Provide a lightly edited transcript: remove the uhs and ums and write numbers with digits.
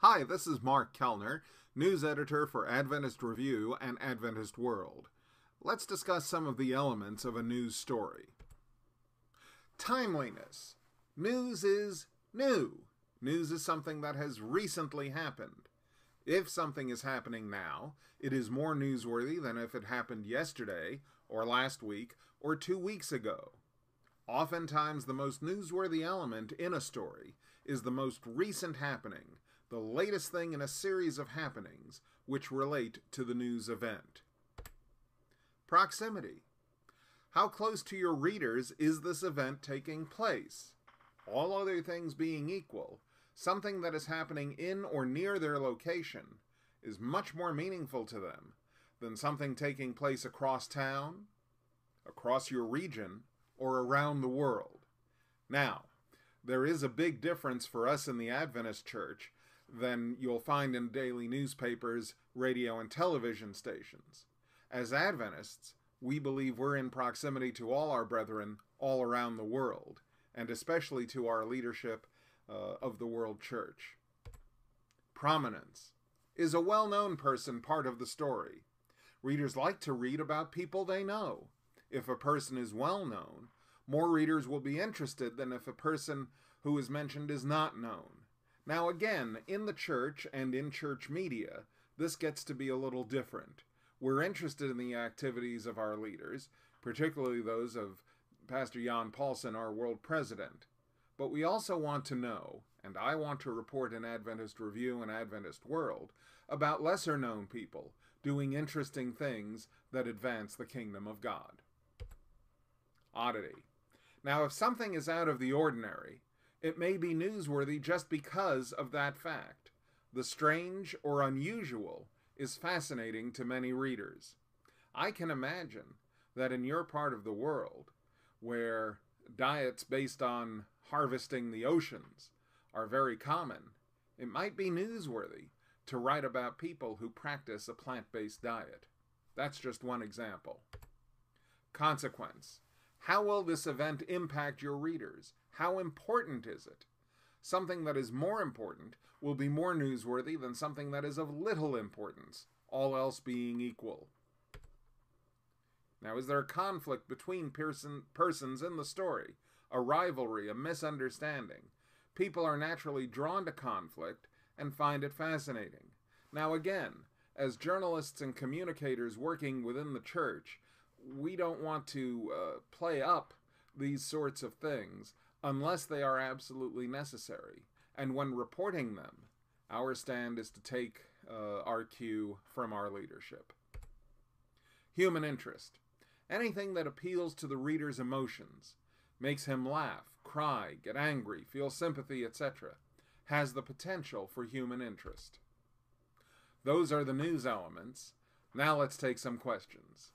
Hi, this is Mark Kellner, news editor for Adventist Review and Adventist World. Let's discuss some of the elements of a news story. Timeliness. News is new. News is something that has recently happened. If something is happening now, it is more newsworthy than if it happened yesterday, or last week, or 2 weeks ago. Oftentimes, the most newsworthy element in a story is the most recent happening, the latest thing in a series of happenings which relate to the news event. Proximity. How close to your readers is this event taking place? All other things being equal, something that is happening in or near their location is much more meaningful to them than something taking place across town, across your region, or around the world. Now, there is a big difference for us in the Adventist Church than you'll find in daily newspapers, radio, and television stations. As Adventists, we believe we're in proximity to all our brethren all around the world, and especially to our leadership of the world church. Prominence. Is a well-known person part of the story? Readers like to read about people they know. If a person is well-known, more readers will be interested than if a person who is mentioned is not known. Now again, in the church and in church media, this gets to be a little different. We're interested in the activities of our leaders, particularly those of Pastor Jan Paulsen, our world president. But we also want to know, and I want to report in Adventist Review and Adventist World, about lesser-known people doing interesting things that advance the kingdom of God. Oddity. Now, if something is out of the ordinary, it may be newsworthy just because of that fact. The strange or unusual is fascinating to many readers. I can imagine that in your part of the world, where diets based on harvesting the oceans are very common, it might be newsworthy to write about people who practice a plant-based diet. That's just one example. Consequence. How will this event impact your readers? How important is it? Something that is more important will be more newsworthy than something that is of little importance, all else being equal. Now, is there a conflict between persons in the story? A rivalry, a misunderstanding? People are naturally drawn to conflict and find it fascinating. Now again, as journalists and communicators working within the church, we don't want to play up these sorts of things unless they are absolutely necessary. And when reporting them, our stand is to take our cue from our leadership. Human interest. Anything that appeals to the reader's emotions, makes him laugh, cry, get angry, feel sympathy, etc., has the potential for human interest. Those are the news elements. Now let's take some questions.